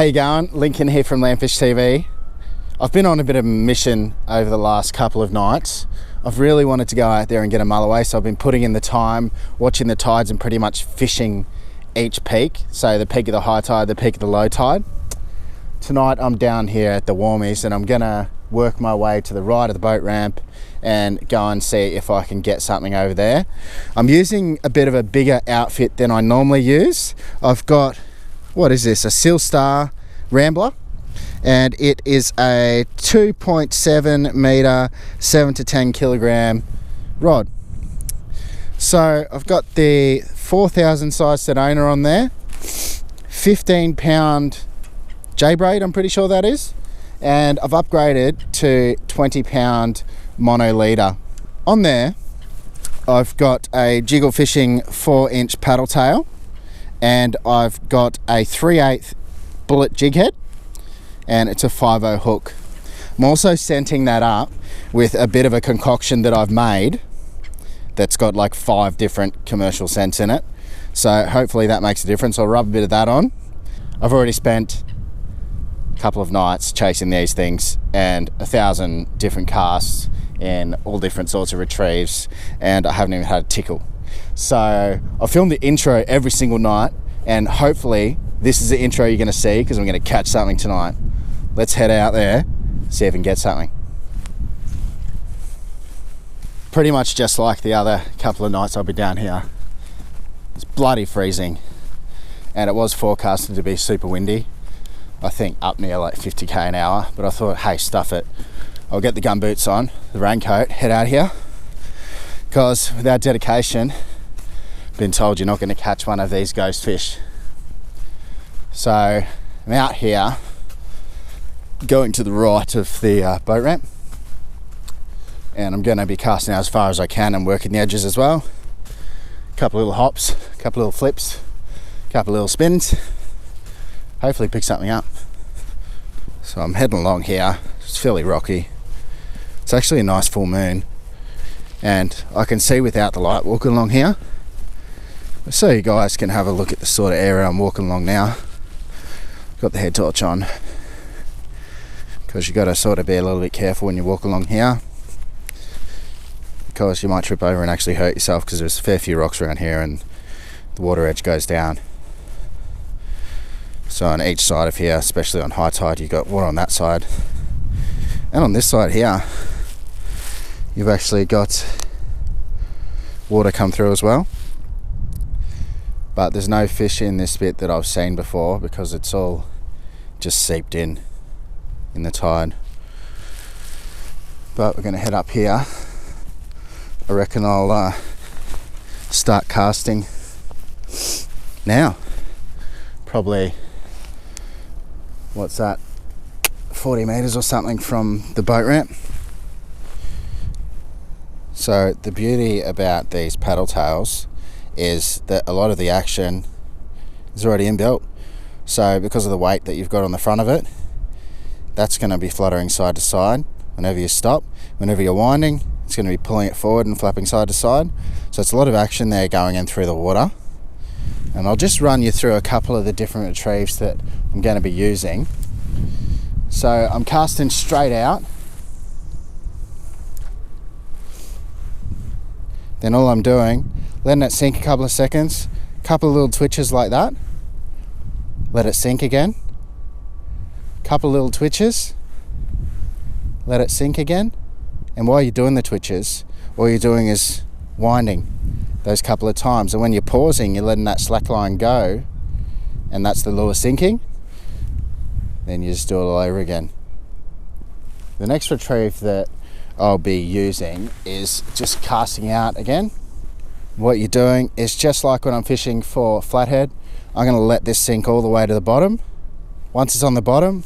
How you going? Lincoln here from Landfish TV. I've been on a bit of a mission over the last couple of nights. I've really wanted to go out there and get a mulloway, so I've been putting in the time, watching the tides and pretty much fishing each peak. So the peak of the high tide, the peak of the low tide. Tonight I'm down here at the Warmies and I'm gonna work my way to the right of the boat ramp and go and see if I can get something over there. I'm using a bit of a bigger outfit than I normally use. I've got, what is this, a Seal Star Rambler, and it is a 2.7 meter, 7 to 10 kilogram rod. So I've got the 4,000 size Sedona on there, 15 pound J-braid, I'm pretty sure that is, and I've upgraded to 20 pound mono leader. On there I've got a jiggle fishing 4-inch paddle tail, and I've got a 3/8 bullet jig head, and it's a 5/0 hook. I'm also scenting that up with a bit of a concoction that I've made that's got like 5 different commercial scents in it, so hopefully that makes a difference. I'll rub a bit of that on. I've already spent a couple of nights chasing these things and 1,000 different casts in all different sorts of retrieves, and I haven't even had a tickle. So I filmed the intro every single night, and hopefully this is the intro you're going to see, because I'm going to catch something tonight. Let's head out there, see if we can get something. Pretty much just like the other couple of nights I'll be down here. It's bloody freezing, and it was forecasted to be super windy. I think up near like 50k an hour, but I thought, hey, stuff it. I'll get the gumboots on, the raincoat, head out here, because without dedication, I've been told you're not going to catch one of these ghost fish. So I'm out here, going to the right of the boat ramp, and I'm going to be casting out as far as I can and working the edges as well. A couple of little hops, a couple of little flips, a couple of little spins. Hopefully pick something up. So I'm heading along here. It's fairly rocky. It's actually a nice full moon, and I can see without the light walking along here. So you guys can have a look at the sort of area I'm walking along now. Got the head torch on, because you got to sort of be a little bit careful when you walk along here, because you might trip over and actually hurt yourself, because there's a fair few rocks around here and the water edge goes down. So on each side of here, especially on high tide, you've got water on that side, and on this side here you've actually got water come through as well. But there's no fish in this bit that I've seen before, because it's all just seeped in the tide. But we're going to head up here. I reckon I'll start casting now. Probably, what's that, 40 meters or something from the boat ramp. So the beauty about these paddle tails is that a lot of the action is already inbuilt. So because of the weight that you've got on the front of it, that's going to be fluttering side to side whenever you stop. Whenever you're winding, it's going to be pulling it forward and flapping side to side. So it's a lot of action there going in through the water. And I'll just run you through a couple of the different retrieves that I'm going to be using. So I'm casting straight out. Then all I'm doing, letting it sink a couple of seconds, couple of little twitches like that, let it sink again, couple of little twitches, let it sink again, and while you're doing the twitches, all you're doing is winding those couple of times, and when you're pausing, you're letting that slack line go, and that's the lure sinking. Then you just do it all over again. The next retrieve that I'll be using is just casting out again. What you're doing is just like when I'm fishing for flathead, I'm going to let this sink all the way to the bottom. Once it's on the bottom,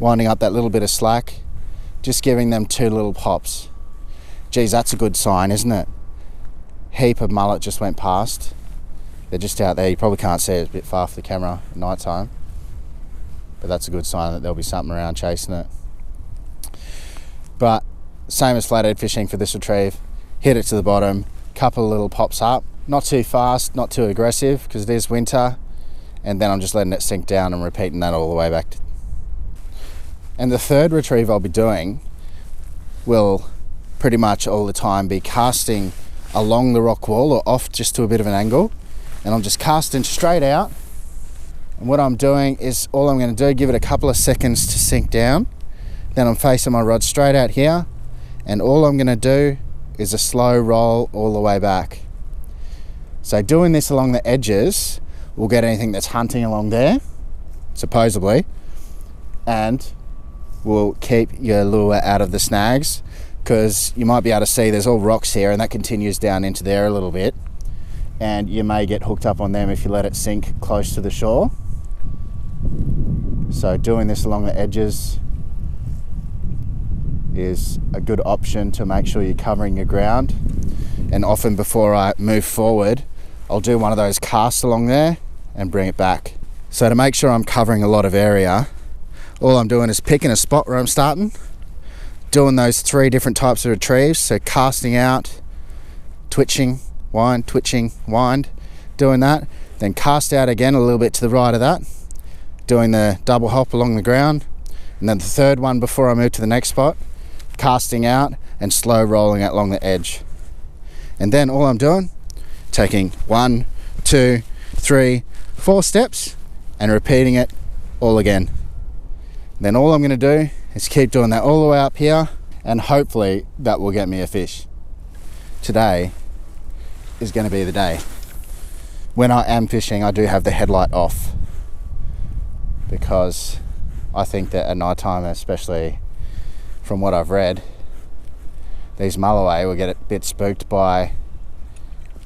winding up that little bit of slack, just giving them 2 little pops. Geez, that's a good sign, isn't it? Heap of mullet just went past. They're just out there. You probably can't see it, it's a bit far for the camera at night time, but that's a good sign that there'll be something around chasing it. But same as flathead fishing for this retrieve, hit it to the bottom, couple of little pops up, not too fast, not too aggressive, because it is winter, and then I'm just letting it sink down and repeating that all the way back. And the third retrieve I'll be doing will pretty much all the time be casting along the rock wall or off just to a bit of an angle, and I'm just casting straight out. And what I'm doing is, all I'm going to do, give it a couple of seconds to sink down, then I'm facing my rod straight out here, and all I'm going to do is a slow roll all the way back. So doing this along the edges will get anything that's hunting along there, supposedly, and will keep your lure out of the snags, because you might be able to see there's all rocks here and that continues down into there a little bit, and you may get hooked up on them if you let it sink close to the shore. So doing this along the edges is a good option to make sure you're covering your ground. And often before I move forward, I'll do one of those casts along there and bring it back. So to make sure I'm covering a lot of area, all I'm doing is picking a spot where I'm starting, doing those 3 different types of retrieves. So casting out, twitching, wind, doing that. Then cast out again a little bit to the right of that, doing the double hop along the ground. And then the third one before I move to the next spot, casting out and slow rolling it along the edge. And then all I'm doing, taking 1, 2, 3, 4 steps and repeating it all again. Then all I'm going to do is keep doing that all the way up here, and hopefully that will get me a fish. Today is going to be the day. When I am fishing, I do have the headlight off, because I think that at night time, especially from what I've read, these Mulloway will get a bit spooked by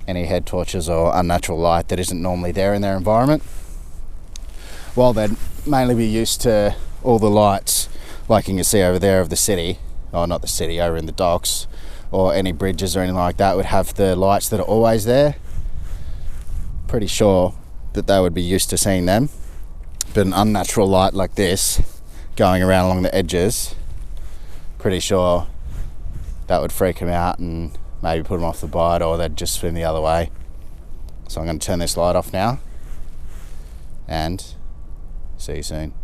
any head torches or unnatural light that isn't normally there in their environment. While they'd mainly be used to all the lights like you can see over there of the city, or not the city, over in the docks, or any bridges or anything like that would have the lights that are always there. Pretty sure that they would be used to seeing them, but an unnatural light like this going around along the edges, pretty sure that would freak them out and maybe put them off the bite, or they'd just swim the other way. So I'm going to turn this light off now and see you soon.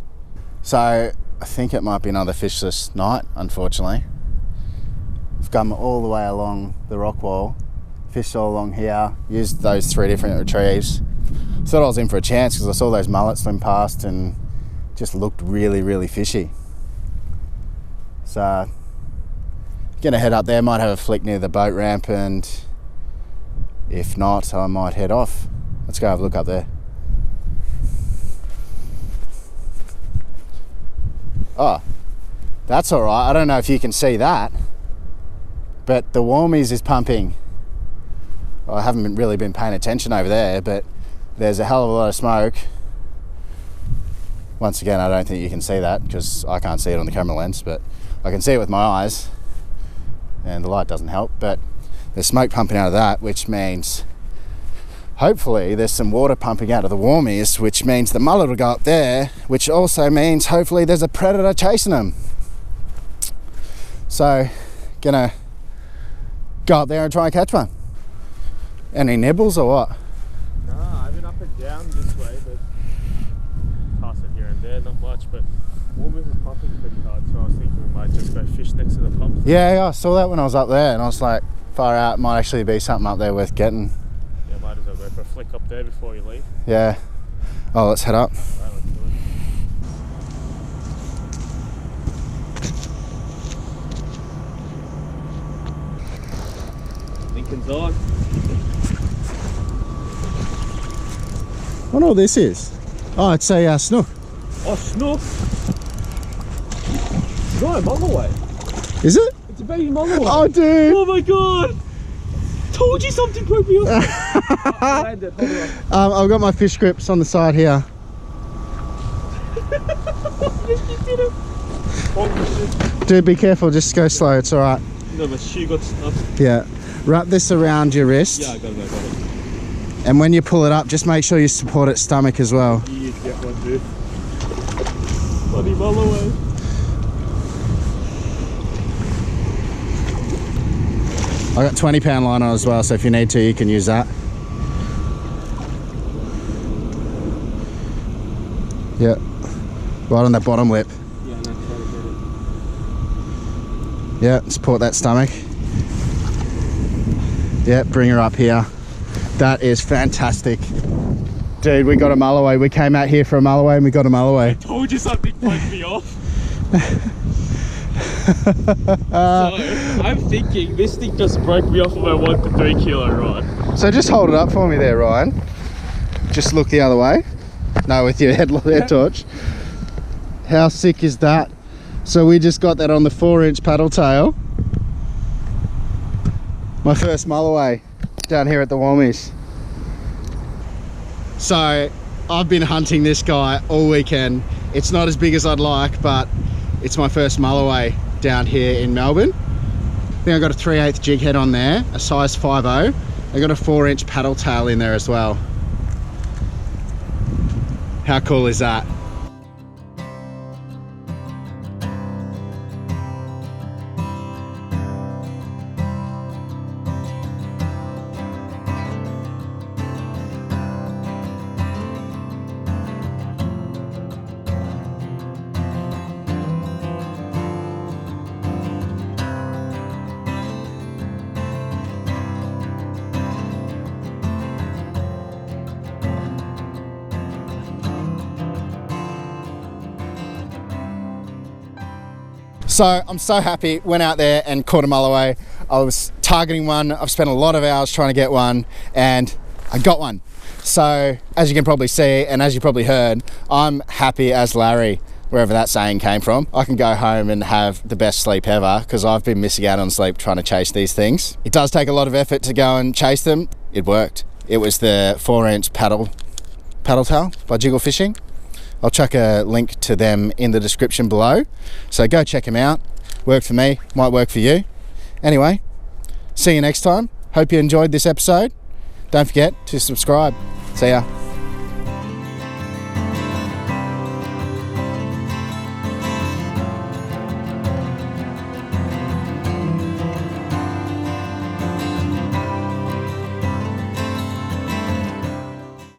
So I think it might be another fishless night, unfortunately. I've come all the way along the rock wall, fished all along here, used those 3 different retrieves. Thought I was in for a chance because I saw those mullets swim past and just looked really, really fishy. So gonna head up there, might have a flick near the boat ramp, and if not, I might head off. Let's go have a look up there. Oh, that's all right. I don't know if you can see that, but the Warmies is pumping. Well, I haven't really been paying attention over there, but there's a hell of a lot of smoke. Once again, I don't think you can see that because I can't see it on the camera lens, but I can see it with my eyes, and the light doesn't help. But there's smoke pumping out of that, which means hopefully there's some water pumping out of the Warmies, which means the mullet will go up there, which also means hopefully there's a predator chasing them. So, gonna go up there and try and catch one. Any nibbles or what? Nah, I've been up and down this way, but past it here and there, not much. But Warmies is pumping pretty hard, so I was thinking we might just go fish next to the pump. Yeah, I saw that when I was up there, and I was like, far out, might actually be something up there worth getting. Yeah, might as well go for a flick up there before you leave. Yeah. Oh, let's head up. Alright, let's do it. Lincoln's on. I wonder what this is. Oh, it's a snook. Oh, snook! It's not a Mulloway. Is it? It's a baby Mulloway. Oh, dude! Oh my god! Told you something could be on. Landed. Hold on. I've got my fish grips on the side here. You did it. Oh, Dude, be careful, just go slow, it's alright. no, my shoe got stuck. Yeah. Wrap this around your wrist. Yeah, I got it. And when you pull it up, just make sure you support its stomach as well. You get one, dude. Bloody Mulloway. I got 20-pound line on as well, so if you need to, you can use that. Yeah, right on that bottom lip. Yeah, no, try to get it. Yeah, support that stomach. Yeah, bring her up here. That is fantastic. Dude, we got a Mulloway. We came out here for a Mulloway and we got a Mulloway. I told you something broke me off. So, I'm thinking this thing just broke me off of my 1 to 3 kilo rod. So just hold it up for me there, Ryan. Just look the other way. No, with your head torch. How sick is that? So we just got that on the 4-inch paddle tail. My first Mulloway down here at the Warmies. So I've been hunting this guy all weekend. It's not as big as I'd like, but it's my first Mulloway down here in Melbourne. I think I got a 3/8 jig head on there, a size 5.0. I got a 4-inch paddle tail in there as well. How cool is that? So I'm so happy, went out there and caught a Mulloway. I was targeting one, I've spent a lot of hours trying to get one and I got one. So as you can probably see and as you probably heard, I'm happy as Larry, wherever that saying came from. I can go home and have the best sleep ever because I've been missing out on sleep trying to chase these things. It does take a lot of effort to go and chase them. It worked. It was the 4-inch paddle tail by Jiggle Fishing. I'll chuck a link to them in the description below. So go check them out. Worked for me, might work for you. Anyway, see you next time. Hope you enjoyed this episode. Don't forget to subscribe. See ya.